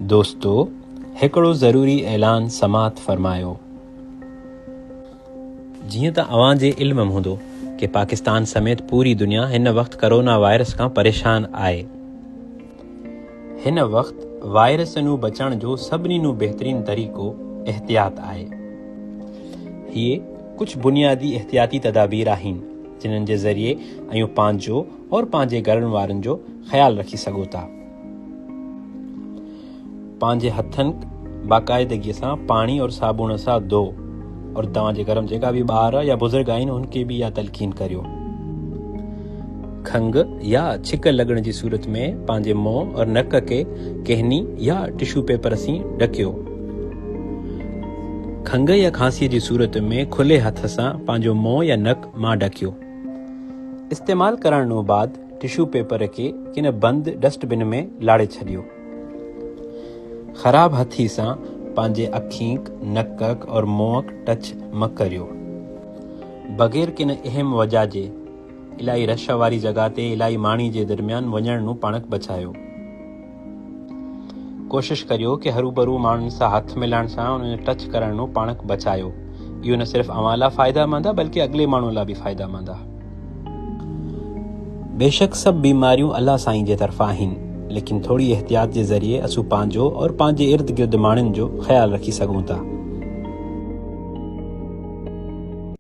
दोस्तों, हिकिड़ो ज़रूरी ऐलान समात फ़रमायो। जीअं त अवां जे इल्म में हूंदो कि पाकिस्तान समेत पूरी दुनिया हिन वक़्तु करोना वायरस खां परेशान आहे। हिन वक़्तु वायरस नूं बचण जो सभिनी नूं बहितरीन तरीक़ो एहतियात आहे। इहे कुझु बुनियादी एहतियाती तदाबीर आहिनि जिन्हनि जे ज़रिए आयूं पंहिंजो और पंहिंजे घरनि वारनि जो ख़्यालु रखी सघो था। पंहिंजे हथनि बाक़ाइदगीअ सां पाणी और साबुण सां धो और तव्हांजे घर में जेका भी ॿार या बुज़ुर्ग आहिनि उनखे भी इहा तलक़ीन करियो। खंघ या छिक लॻण जी सूरत में पंहिंजे मुंहुं और नक के कहनी या टिश्यू पेपर से ढकियो। खंघ या खांसीअ जी सूरत में खुले हथ सां पंहिंजो मुंहुं या नक मां ढकियो। इस्तेमाल करण बाद टिश्यू पेपर के किन बंद डस्टबिन में लाड़े छॾियो। ख़राब हथी सां पंहिंजे अखीक, नकक और मुंहक टच म करियो। बग़ैर किन अहम वजह जे इलाही रश वारी जगह ते इलाही माणी जे दरमियान वञण नूं पाणक बचायो। कोशिश करियो कि हरूभरू माण्हुनि सां हथ मिलाइण सां उन्हें टच करण नूं पाणक बचायो। इहो न सिर्फ़ अवां लाइ फ़ाइदेमंद आहे बल्कि अॻिले माण्हू लाइ भी फ़ाइदेमंद आहे। बेशक सभु बीमारियूं अल्लाह साईं जे तरफ़ां आहिनि, लेकिन थोड़ी एहतियात जे ज़रिए असूं पंहिंजो और पंहिंजे इर्द गिर्द माण्हुनि जो ख़्यालु रखी सघूं था।